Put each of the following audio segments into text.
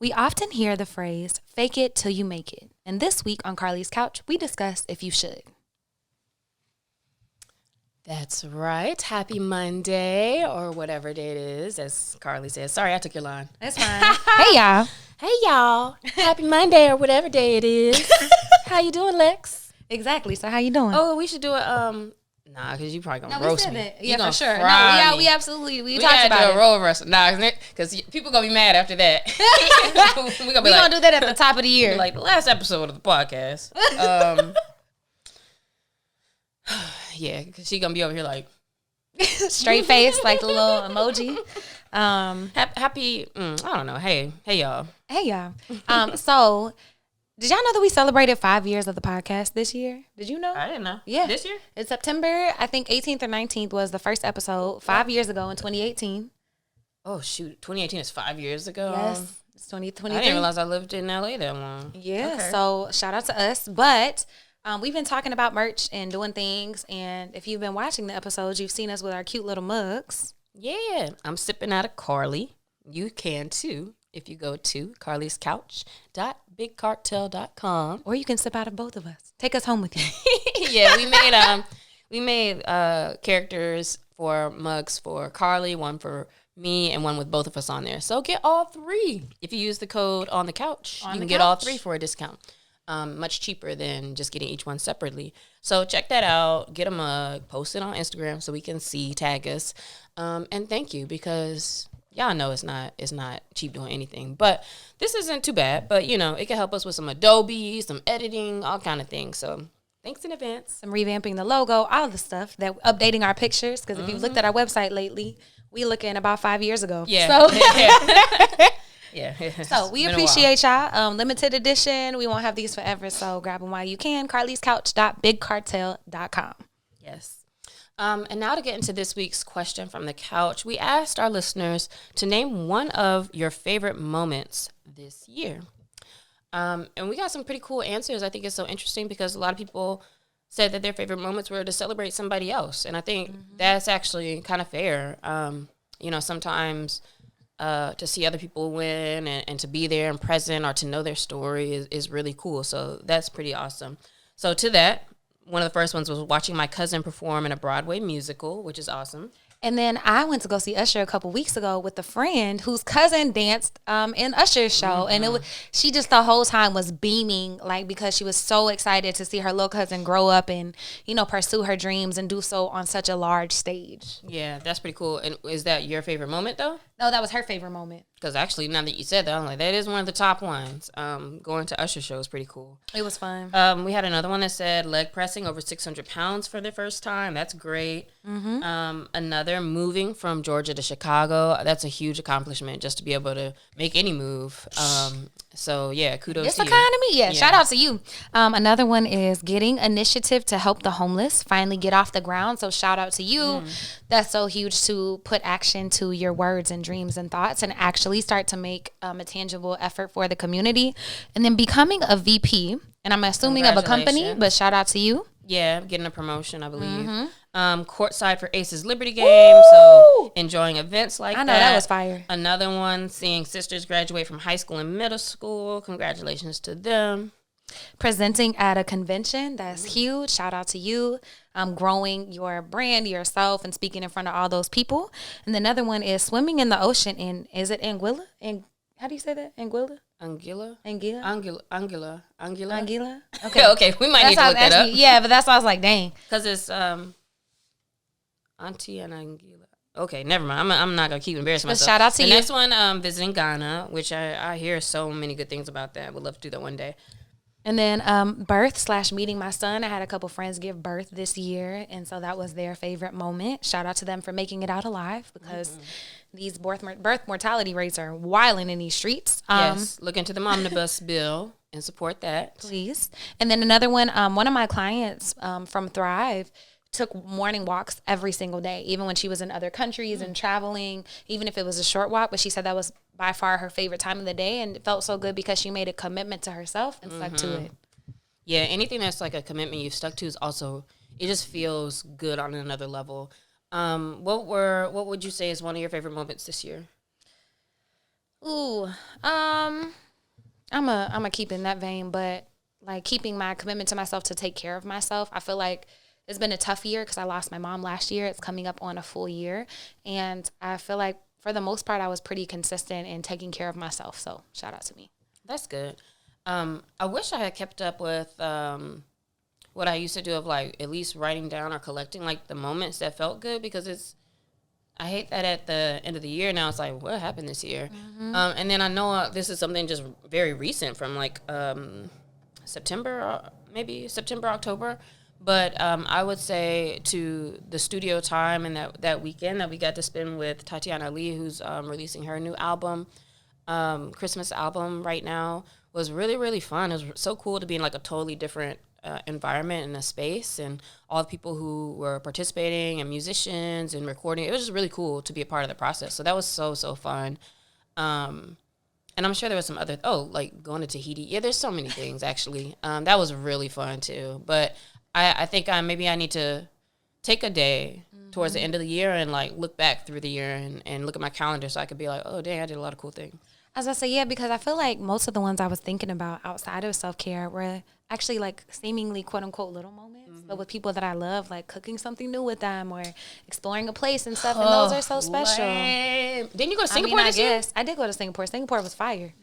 We often hear the phrase, fake it till you make it. And this week on Carlie's Couch, we discuss if you should. That's right. Happy Monday or whatever day it is, as Carlie says. Sorry, I took your line. That's fine. Hey, y'all. Hey, y'all. Happy Monday or whatever day it is. How you doing, Lex? Exactly. So how you doing? Oh, we should do it. Nah, because you probably gonna roast me. Yeah, for sure. We absolutely we talked gotta about do a role reversal. Nah, because people gonna be mad after that. we gonna do that at the top of the year, like the last episode of the podcast. Yeah, because she gonna be over here like straight face, like the little emoji. Happy. I don't know. Hey, y'all. Hey, y'all. So. Did y'all know that we celebrated 5 years of the podcast this year? Did you know? I didn't know. Yeah. This year? It's September, I think 18th or 19th was the first episode 5 years ago in 2018. Oh, shoot. 2018 is 5 years ago? Yes. It's 2023. I didn't realize I lived in LA that long. Yeah. Okay. So shout out to us. But we've been talking about merch and doing things. And if you've been watching the episodes, you've seen us with our cute little mugs. Yeah. I'm sipping out of Carlie. You can too if you go to carliescouch.bigcartel.com. Or you can sip out of both of us. Take us home with you. Yeah, we made characters for mugs for Carlie, one for me, and one with both of us on there. So get all three. If you use the code on the couch, you can get all three for a discount. Much cheaper than just getting each one separately. So check that out. Get a mug. Post it on Instagram so we can see. Tag us. And thank you, because y'all know it's not cheap doing anything. But this isn't too bad. But, you know, it can help us with some Adobe, some editing, all kind of things. So thanks in advance. Some revamping the logo, all the stuff, that updating our pictures. Because if you've looked at our website lately, we looking about 5 years ago. Yeah. So, yeah. So we appreciate y'all. Limited edition. We won't have these forever. So grab them while you can. carliescouch.bigcartel.com. Yes. And now to get into this week's question from the couch, we asked our listeners to name one of your favorite moments this year. And we got some pretty cool answers. I think it's so interesting because a lot of people said that their favorite moments were to celebrate somebody else. And I think that's actually kind of fair. You know, sometimes to see other people win and to be there and present or to know their story is really cool. So that's pretty awesome. So to that, one of the first ones was watching my cousin perform in a Broadway musical, which is awesome. And then I went to go see Usher a couple weeks ago with a friend whose cousin danced in Usher's show. And she just the whole time was beaming, like, because she was so excited to see her little cousin grow up and, you know, pursue her dreams and do so on such a large stage. Yeah, that's pretty cool. And is that your favorite moment, though? No, that was her favorite moment. Because actually, now that you said that, I'm like, that is one of the top ones. Going to Usher show is pretty cool. It was fun. We had another one that said leg pressing over 600 pounds for the first time. That's great. Another, moving from Georgia to Chicago. That's a huge accomplishment just to be able to make any move. So, yeah, kudos to you. This economy, yeah, shout out to you. Another one is getting initiative to help the homeless finally get off the ground. So, shout out to you. That's so huge to put action to your words and dreams and thoughts and actually start to make a tangible effort for the community. And then becoming a VP, and I'm assuming of a company, but shout out to you. Yeah, getting a promotion, I believe. Courtside for Aces Liberty game, so enjoying events like that. I know, that was fire. Another one, seeing sisters graduate from high school and middle school. Congratulations to them. Presenting at a convention, that's huge. Shout out to you. Growing your brand, yourself, and speaking in front of all those people. And the other one is swimming in the ocean in, is it Anguilla? How do you say that? Anguilla? Anguilla? Anguilla? Okay. Okay, we might need to look that up. Yeah, but that's why I was like, dang. Because it's Auntie and Anguilla. Okay, never mind. I'm not going to keep embarrassing myself. Shout out to you. The next one, visiting Ghana, which I hear so many good things about that. Would love to do that one day. And then birth/meeting my son. I had a couple friends give birth this year, and so that was their favorite moment. Shout out to them for making it out alive, because these birth mortality rates are wilding in these streets. Yes, look into the omnibus bill and support that. Please. And then another one, one of my clients from Thrive took morning walks every single day, even when she was in other countries and traveling, even if it was a short walk. But she said that was by far her favorite time of the day, and it felt so good because she made a commitment to herself and stuck to it. Yeah, anything that's like a commitment you've stuck to is also, it just feels good on another level. What would you say is one of your favorite moments this year? Ooh, I'm a keep in that vein, but like keeping my commitment to myself to take care of myself. I feel like it's been a tough year because I lost my mom last year. It's coming up on a full year, and I feel like for the most part I was pretty consistent in taking care of myself. So shout out to me. That's good. I wish I had kept up with what I used to do of like at least writing down or collecting like the moments that felt good, because I hate that at the end of the year now it's like, what happened this year? And then I know this is something just very recent from like September, maybe September, October. But I would say to the studio time and that weekend that we got to spend with Tatiana Lee, who's releasing her new album, Christmas album right now, was really, really fun. It was so cool to be in like a totally different environment and a space, and all the people who were participating and musicians and recording. It was just really cool to be a part of the process. So that was so, so fun. And I'm sure there was some other, like going to Tahiti. Yeah, there's so many things actually. That was really fun too. But I think maybe I need to take a day towards the end of the year and like look back through the year and look at my calendar so I could be like, oh, dang, I did a lot of cool things. As I say, yeah, because I feel like most of the ones I was thinking about outside of self-care were actually like seemingly quote unquote little moments, but with people that I love, like cooking something new with them or exploring a place and stuff. And those are so special. Didn't you go to Singapore this year? I did go to Singapore. Singapore was fire.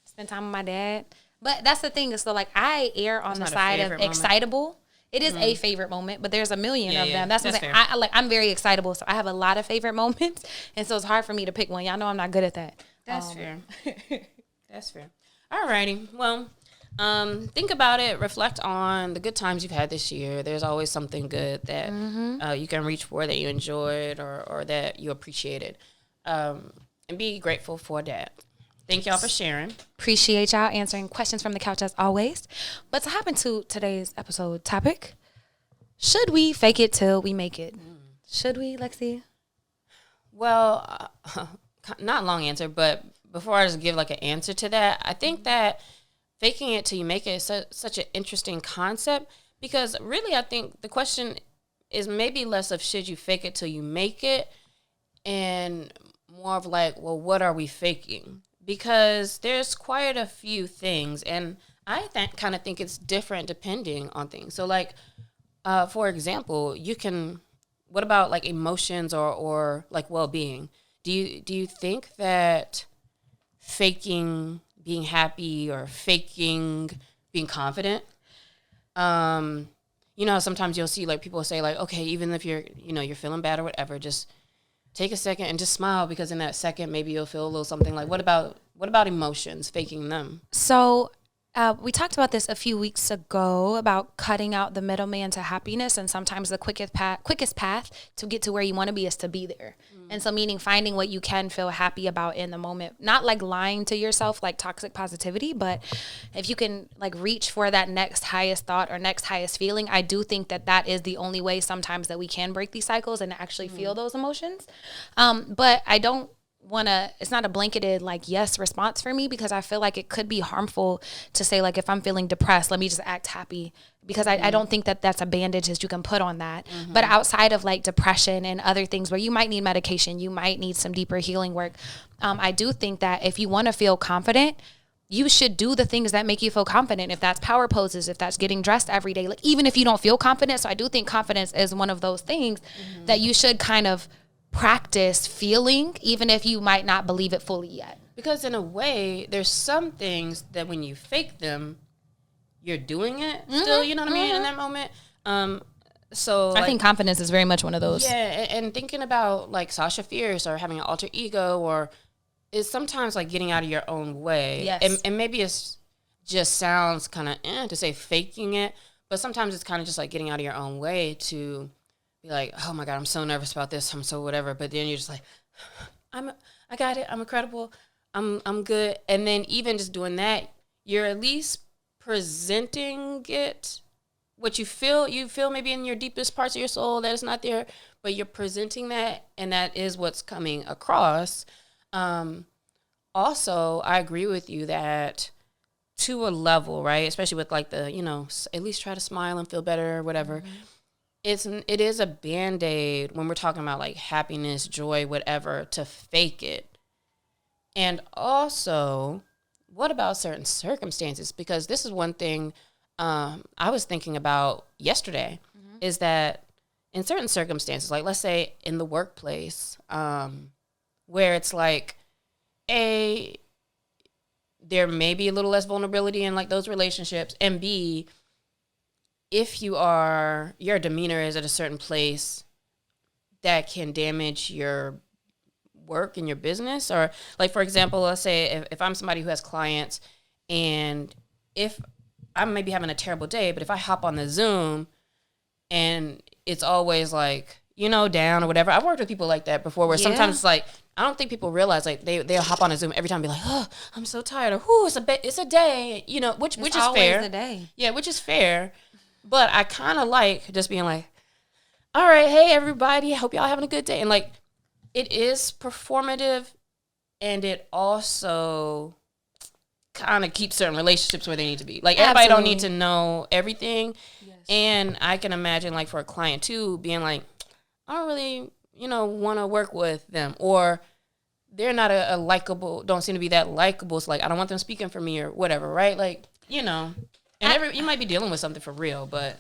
Spent time with my dad. But that's the thing is, so like I err on the side of excitable. It is a favorite moment, but there's a million of them. That's what I'm saying. I'm very excitable, so I have a lot of favorite moments, and so it's hard for me to pick one. Y'all know I'm not good at that. That's fair. That's fair. All righty. Well, think about it. Reflect on the good times you've had this year. There's always something good that you can reach for, that you enjoyed or that you appreciated. And be grateful for that. Thank y'all for sharing. Appreciate y'all answering questions from the couch as always. But to hop into today's episode topic, should we fake it till we make it? Should we, Lexi? Well, not a long answer, but before I just give like an answer to that, I think that faking it till you make it is such an interesting concept, because really I think the question is maybe less of should you fake it till you make it and more of like, well, what are we faking? Because there's quite a few things, and I kind of think it's different depending on things. So like, for example, what about like emotions or like well-being? Do you think that faking being happy or faking being confident, sometimes you'll see like people say like, okay, even if you're feeling bad or whatever, just take a second and just smile, because in that second maybe you'll feel a little something. Like what about emotions, faking them? So we talked about this a few weeks ago about cutting out the middleman to happiness, and sometimes the quickest path to get to where you want to be is to be there. And so meaning finding what you can feel happy about in the moment, not like lying to yourself like toxic positivity, but if you can like reach for that next highest thought or next highest feeling, I do think that is the only way sometimes that we can break these cycles and actually feel those emotions. But I don't it's not a blanketed like yes response for me, because I feel like it could be harmful to say like, if I'm feeling depressed, let me just act happy, because I don't think that that's a bandage that you can put on that. But outside of like depression and other things where you might need medication, you might need some deeper healing work, I do think that if you want to feel confident, you should do the things that make you feel confident. If that's power poses, if that's getting dressed every day, like even if you don't feel confident. So I do think confidence is one of those things that you should kind of practice feeling, even if you might not believe it fully yet. Because in a way, there's some things that when you fake them, you're doing it still, you know what I mean, in that moment. So I think confidence is very much one of those. Yeah, and thinking about like Sasha Fierce or having an alter ego, or is sometimes like getting out of your own way. Yes. And maybe it's just sounds kind of to say faking it, but sometimes it's kind of just like getting out of your own way to be like, oh my God, I'm so nervous about this, I'm so whatever. But then you're just like, I got it, I'm incredible, I'm good. And then even just doing that, you're at least presenting it, what you feel maybe in your deepest parts of your soul that is not there, but you're presenting that, and that is what's coming across. Also, I agree with you that to a level, right, especially with like the, at least try to smile and feel better or whatever. It is a Band-Aid when we're talking about like happiness, joy, whatever, to fake it. And also, what about certain circumstances? Because this is one thing I was thinking about yesterday, is that in certain circumstances, like let's say in the workplace, where it's like, there may be a little less vulnerability in like those relationships, and B, if your demeanor is at a certain place, that can damage your work and your business. Or like, for example, let's say if I'm somebody who has clients, and if I'm maybe having a terrible day, but if I hop on the Zoom and it's always like, down or whatever. I've worked with people like that before, where sometimes it's like, I don't think people realize, like, they'll hop on a Zoom every time and be like, oh, I'm so tired, or it's a day, which is fair. A day. Yeah, which is fair. But I kind of like just being like, all right, hey everybody, I hope y'all having a good day. And like, it is performative, and it also kind of keeps certain relationships where they need to be. Like, everybody don't need to know everything. Yes. And I can imagine, like, for a client too, being like, I don't really, want to work with them, or they're not a likable, don't seem to be that likable. It's like, I don't want them speaking for me or whatever, right? Like, and you might be dealing with something for real, but.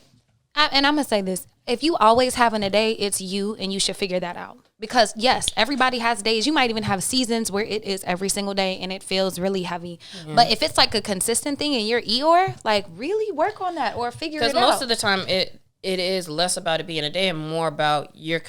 And I'm going to say this. If you always having a day, it's you, and you should figure that out. Because, yes, everybody has days. You might even have seasons where it is every single day and it feels really heavy. Mm-hmm. But if it's like a consistent thing in your Eeyore, like, really work on that or figure it out. Because most of the time, it is less about it being a day and more about you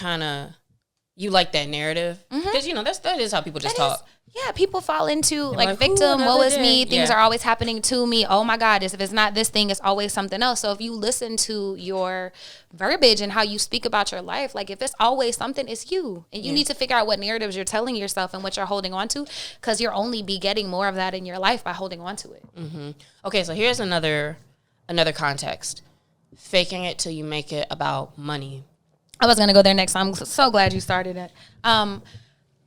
like that narrative. Because, that is how people just talk. Yeah, people fall into like victim, woe is me, things are always happening to me. Oh my God, if it's not this thing, it's always something else. So if you listen to your verbiage and how you speak about your life, like if it's always something, it's you. And you need to figure out what narratives you're telling yourself and what you're holding on to, because you'll only be getting more of that in your life by holding on to it. Mm-hmm. Okay, so here's another context. Faking it till you make it about money. I was going to go there next. I'm so glad you started it.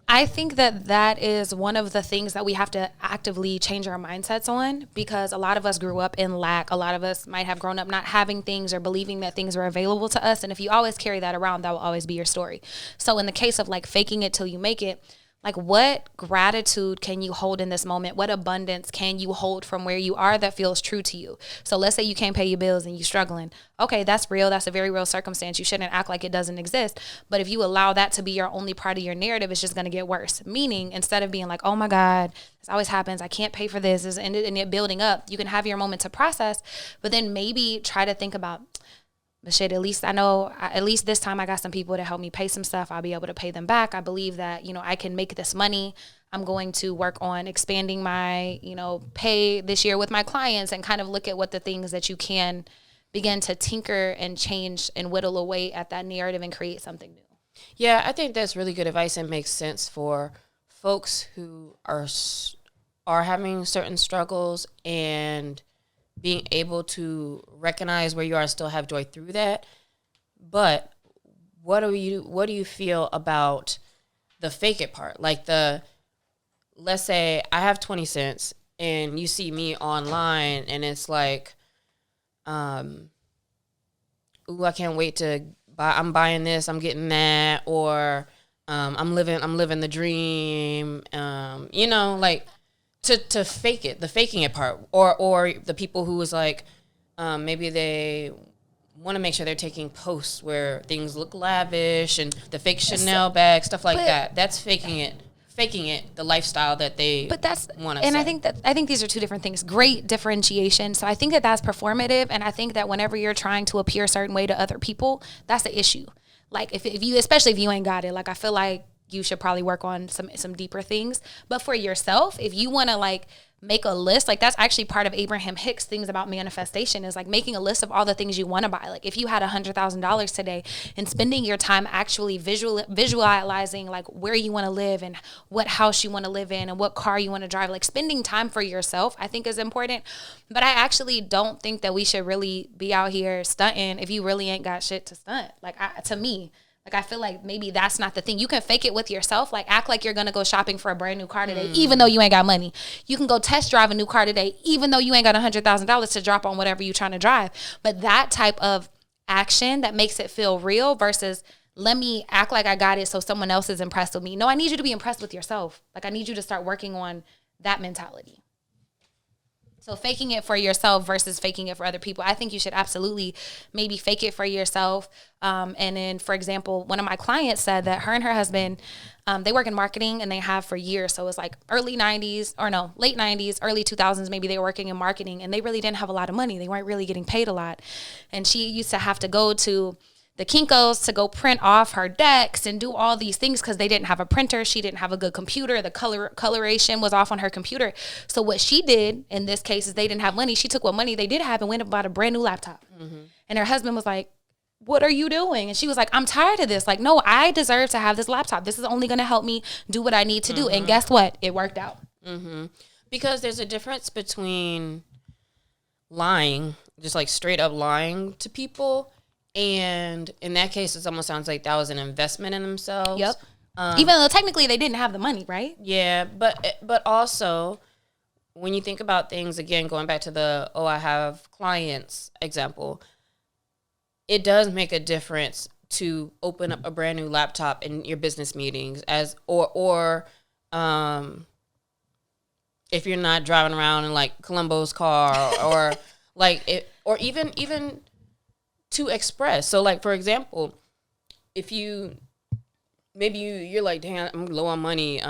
I think that is one of the things that we have to actively change our mindsets on, because a lot of us grew up in lack. A lot of us might have grown up not having things or believing that things were available to us. And if you always carry that around, that will always be your story. So in the case of like faking it till you make it, like what gratitude can you hold in this moment? What abundance can you hold from where you are that feels true to you? So let's say you can't pay your bills and you're struggling. Okay, that's real. That's a very real circumstance. You shouldn't act like it doesn't exist. But if you allow that to be your only part of your narrative, it's just going to get worse. Meaning, instead of being like, oh my God, this always happens, I can't pay for this, and it building up, you can have your moment to process, but then maybe try to think about, but shit, at least I know, at least this time I got some people to help me pay some stuff. I'll be able to pay them back. I believe that, I can make this money. I'm going to work on expanding my, pay this year with my clients, and kind of look at what the things that you can begin to tinker and change and whittle away at that narrative and create something new. Yeah, I think that's really good advice and makes sense for folks who are having certain struggles, and being able to recognize where you are and still have joy through that. But what do you feel about the fake it part? Like let's say I have 20 cents and you see me online and it's like, ooh, I can't wait to buy, I'm buying this, I'm getting that, or I'm living the dream, like to fake it, the faking it part, or the people who was like, maybe they want to make sure they're taking posts where things look lavish and the fake Chanel bag, stuff like that. That's faking it, the lifestyle that they want to. And I think these are two different things. Great differentiation. So I think that's performative, and I think that whenever you're trying to appear a certain way to other people, that's the issue. Like if you, especially if you ain't got it, like I feel like you should probably work on some deeper things. But for yourself, if you want to like make a list, like that's actually part of Abraham Hicks' things about manifestation, is like making a list of all the things you want to buy. Like if you had $100,000 today, and spending your time actually visualizing like where you want to live and what house you want to live in and what car you want to drive, like spending time for yourself, I think is important. But I actually don't think that we should really be out here stunting if you really ain't got shit to stunt. To me, I feel like maybe that's not the thing. You can fake it with yourself. Like act like you're going to go shopping for a brand new car today, even though you ain't got money. You can go test drive a new car today, even though you ain't got $100,000 to drop on whatever you're trying to drive. But that type of action that makes it feel real versus let me act like I got it so someone else is impressed with me. No, I need you to be impressed with yourself. Like, I need you to start working on that mentality. So faking it for yourself versus faking it for other people. I think you should absolutely maybe fake it for yourself. And then, for example, one of my clients said that her and her husband, they work in marketing and they have for years. So it's like late 90s, early 2000s, maybe they were working in marketing and they really didn't have a lot of money. They weren't really getting paid a lot. And she used to have to go to the Kinko's to go print off her decks and do all these things because they didn't have a printer. She didn't have a good computer. The coloration was off on her computer. So what she did in this case is they didn't have money. She took what money they did have and went and bought a brand new laptop. Mm-hmm. And her husband was like, what are you doing? And she was like, I'm tired of this. Like, no, I deserve to have this laptop. This is only going to help me do what I need to do. And guess what? It worked out. Mm-hmm. Because there's a difference between lying, just like straight up lying to people. And in that case, it almost sounds like that was an investment in themselves. Yep. Even though technically they didn't have the money, right? Yeah, but also when you think about things, again, going back to the, I have clients example, it does make a difference to open up a brand new laptop in your business meetings or if you're not driving around in like Columbo's car or like it, or even to express. So like, for example, if you're like, damn, I'm low on money.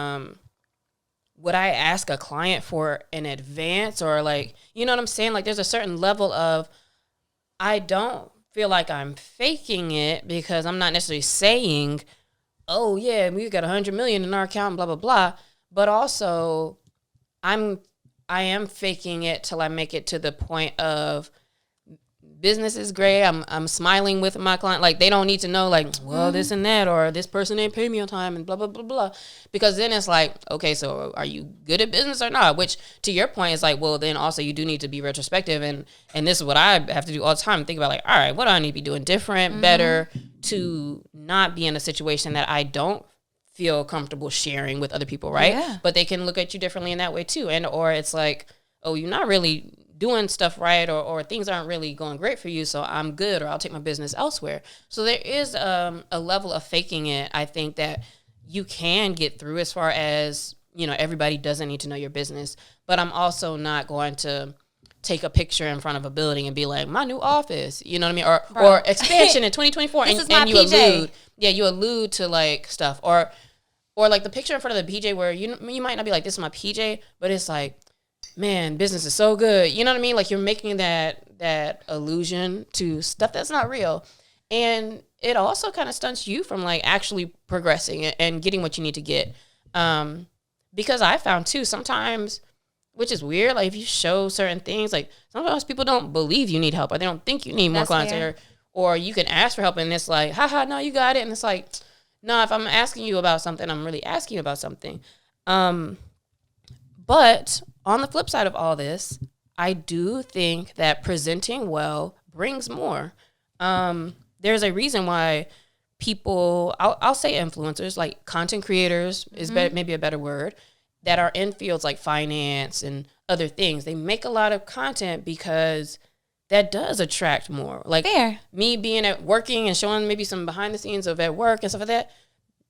Would I ask a client for an advance or like, you know what I'm saying? Like there's a certain level of, I don't feel like I'm faking it because I'm not necessarily saying, oh yeah, we got 100 million in our account, blah, blah, blah. But also I am faking it till I make it to the point of, business is great. I'm smiling with my client. Like they don't need to know like, well, this and that, or this person ain't paid me on time and blah, blah, blah, blah. Because then it's like, okay, so are you good at business or not? Which to your point is like, well, then also you do need to be retrospective. And this is what I have to do all the time. Think about like, all right, what do I need to be doing different, better to not be in a situation that I don't feel comfortable sharing with other people. Right. Yeah. But they can look at you differently in that way too. And, or it's like, oh, you're not really doing stuff right or things aren't really going great for you, so I'm good or I'll take my business elsewhere. So there is a level of faking it, I think, that you can get through as far as, you know, everybody doesn't need to know your business. But I'm also not going to take a picture in front of a building and be like, my new office, you know what I mean? Or expansion in 2024. and you allude to like stuff. Or like the picture in front of the PJ where you might not be like, this is my PJ, but it's like, man, business is so good. You know what I mean? Like you're making that allusion to stuff that's not real. And it also kind of stunts you from like actually progressing and getting what you need to get. Because I found too, sometimes, which is weird, like if you show certain things, like sometimes people don't believe you need help or they don't think you need more clients or you can ask for help and it's like, haha, no, you got it. And it's like, no, if I'm asking you about something, I'm really asking you about something. But on the flip side of all this, I do think that presenting well brings more. There's a reason why people, I'll say influencers, like content creators is maybe a better word, that are in fields like finance and other things. They make a lot of content because that does attract more. Like me being at working and showing maybe some behind the scenes of at work and stuff like that,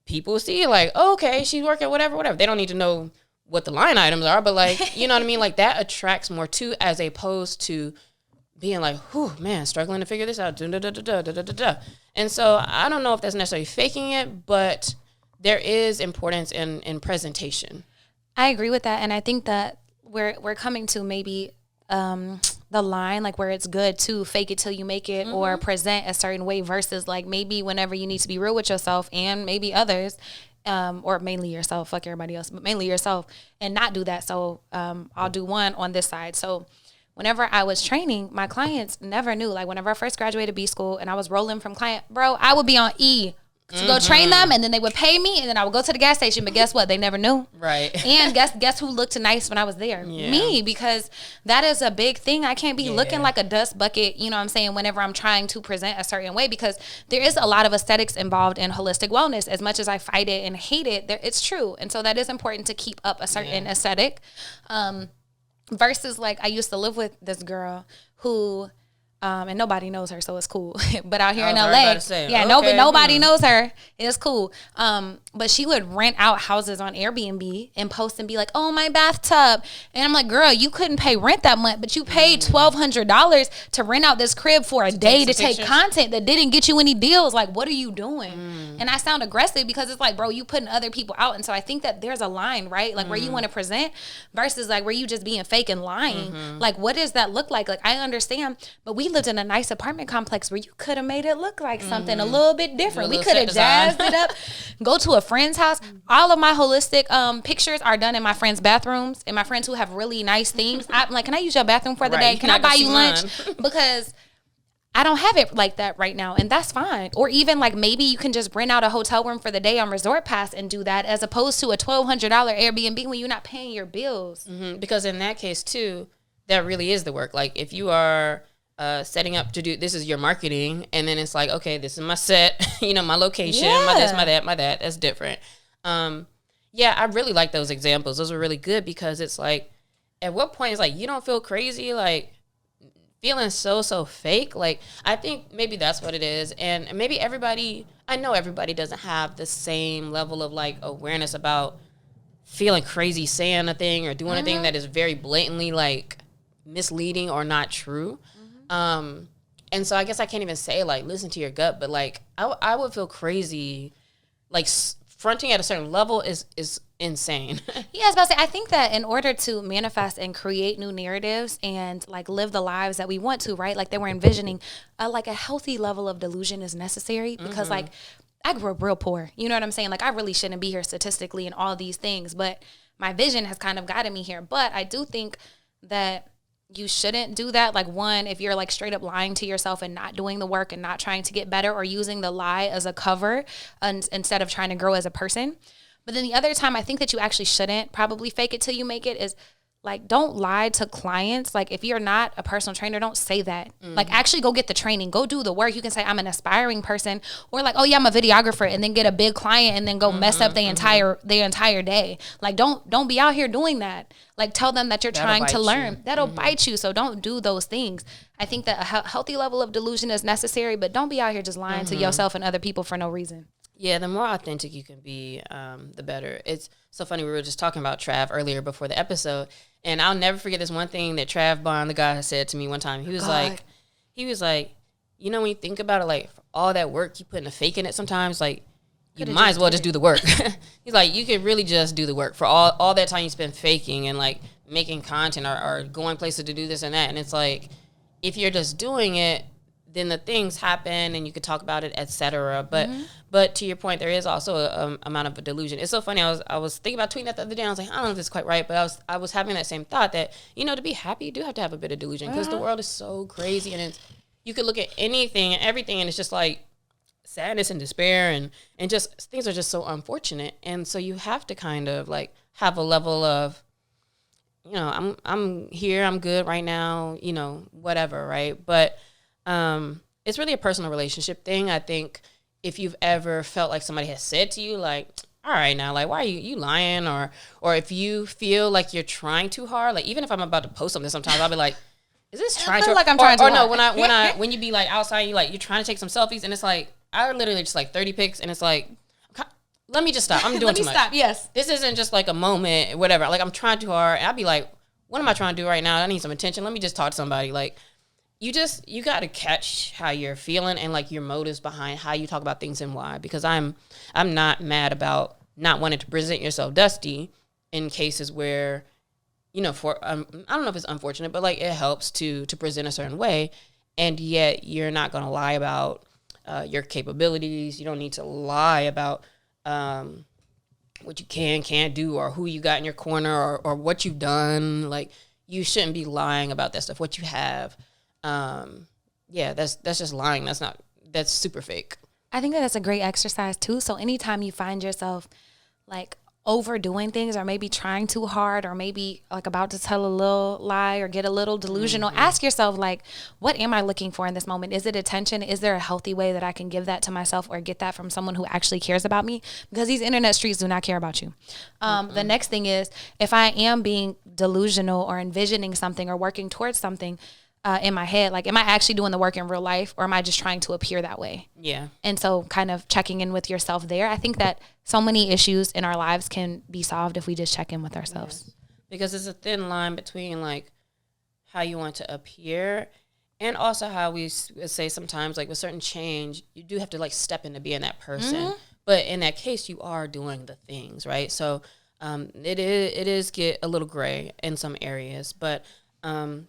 people see like, oh, okay, she's working, whatever. They don't need to know what the line items are, but like, you know what I mean? Like that attracts more too, as opposed to being like, whew, man, struggling to figure this out. And so I don't know if that's necessarily faking it, but there is importance in presentation. I agree with that. And I think that we're coming to maybe the line, like where it's good to fake it till you make it or present a certain way versus like maybe whenever you need to be real with yourself and maybe others, or mainly yourself, fuck everybody else, but mainly yourself, and not do that. So I'll do one on this side. So whenever I was training, my clients never knew. Like whenever I first graduated B school and I was rolling from client, bro, I would be on E to go train them, and then they would pay me, and then I would go to the gas station. But guess what? They never knew. Right. And guess who looked nice when I was there? Yeah. Me, because that is a big thing. I can't be looking like a dust bucket, you know what I'm saying, whenever I'm trying to present a certain way, because there is a lot of aesthetics involved in holistic wellness. As much as I fight it and hate it, it's true. And so that is important to keep up a certain aesthetic. Versus like I used to live with this girl who And nobody knows her, so it's cool. But out here in I was LA, about to say, yeah, okay, nobody knows her. It's cool. But she would rent out houses on Airbnb and post and be like, "Oh, my bathtub," and I'm like, "Girl, you couldn't pay rent that much, but you paid $1,200 to rent out this crib for a day to take content that didn't get you any deals. Like, what are you doing?" And I sound aggressive because it's like, bro, you putting other people out, and so I think that there's a line, right? Like where you want to present versus like where you just being fake and lying. Like, what does that look like? Like, I understand, but we lived in a nice apartment complex where you could have made it look like something a little bit different. We could have jazzed it up. Go to a friend's house. All of my holistic pictures are done in my friends' bathrooms, and my friends who have really nice things. I'm like, can I use your bathroom for the day? Can I buy you lunch? Because I don't have it like that right now, and that's fine. Or even like maybe you can just rent out a hotel room for the day on Resort Pass and do that, as opposed to a $1,200 Airbnb when you're not paying your bills. Because in that case too, that really is the work. Like if you are setting up to do, this is your marketing, and then it's like, okay, this is my set, my location, my this, my that, that's different. I really like those examples. Those are really good, because it's like, at what point it's like, you don't feel crazy, like feeling so fake. Like, I think maybe that's what it is. And maybe I know everybody doesn't have the same level of like awareness about feeling crazy saying a thing or doing a thing that is very blatantly like misleading or not true. And so I guess I can't even say like listen to your gut, but like I would feel crazy like fronting at a certain level is insane. Yeah, I was about to say, I think that in order to manifest and create new narratives and like live the lives that we want to, right? Like they were envisioning, like a healthy level of delusion is necessary, because like I grew up real poor. You know what I'm saying? Like I really shouldn't be here statistically and all these things, but my vision has kind of gotten me here. But I do think that you shouldn't do that. Like, one, if you're like straight up lying to yourself and not doing the work and not trying to get better, or using the lie as a cover instead of trying to grow as a person. But then the other time I think that you actually shouldn't probably fake it till you make it is like, don't lie to clients. Like if you're not a personal trainer, don't say that. Like actually go get the training, go do the work. You can say I'm an aspiring person, or like, oh yeah, I'm a videographer, and then get a big client and then go mess up their entire day. Like don't be out here doing that. Like tell them that you're trying to learn. That'll bite you. So don't do those things. I think that a healthy level of delusion is necessary, but don't be out here just lying to yourself and other people for no reason. Yeah, the more authentic you can be, the better. It's so funny. We were just talking about Trav earlier before the episode, and I'll never forget this one thing that Trav Bond, the guy, said to me one time. He was like, when you think about it, like all that work you put in a fake in it, sometimes like you might as well just do the work. He's like, you could really just do the work for all that time you spend faking and like making content or going places to do this and that. And it's like, if you're just doing it, then the things happen and you could talk about it, etc. But to your point, there is also a amount of a delusion. It's so funny. I was thinking about tweeting that the other day. I was like, I don't know if this is quite right, but I was having that same thought that, to be happy, you do have to have a bit of delusion, because the world is so crazy, and you could look at anything and everything, and it's just like sadness and despair, and just things are just so unfortunate. And so you have to kind of like have a level of, I'm here, I'm good right now, whatever, right? But it's really a personal relationship thing. I think if you've ever felt like somebody has said to you, like, all right now, like, why are you lying? Or if you feel like you're trying too hard, like even if I'm about to post something, sometimes I'll be like, is this trying to, like I'm trying to, or no, when you be like outside, you're trying to take some selfies, and it's like, I literally just like 30 pics, and it's like, let me just stop. I'm doing too much. Stop. Yes. This isn't just like a moment, whatever. Like I'm trying too hard, and I'll be like, what am I trying to do right now? I need some attention. Let me just talk to somebody. Like, you got to catch how you're feeling and like your motives behind how you talk about things and why. Because I'm not mad about not wanting to present yourself dusty in cases where, for I don't know if it's unfortunate, but like it helps to present a certain way, and yet you're not going to lie about your capabilities. You don't need to lie about what you can't do, or who you got in your corner, or what you've done. Like, you shouldn't be lying about that stuff. What you have. That's just lying. That's super fake. I think that's a great exercise too. So anytime you find yourself like overdoing things, or maybe trying too hard, or maybe like about to tell a little lie or get a little delusional, ask yourself, like, what am I looking for in this moment? Is it attention? Is there a healthy way that I can give that to myself, or get that from someone who actually cares about me? Because these internet streets do not care about you. The next thing is, if I am being delusional or envisioning something or working towards something, in my head. Like, am I actually doing the work in real life, or am I just trying to appear that way? Yeah. And so kind of checking in with yourself there. I think that so many issues in our lives can be solved if we just check in with ourselves. Yeah. Because it's a thin line between like how you want to appear and also how we say sometimes like with certain change, you do have to like step into being that person. But in that case, you are doing the things, right? So it is get a little gray in some areas, but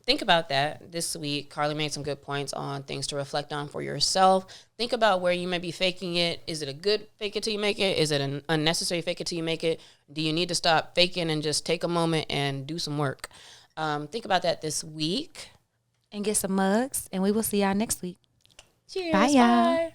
think about that this week. Carlie made some good points on things to reflect on for yourself. Think about where you may be faking it. Is it a good fake it till you make it? Is it an unnecessary fake it till you make it? Do you need to stop faking and just take a moment and do some work? Think about that this week. And get some mugs, and we will see y'all next week. Cheers. Bye, y'all. Bye.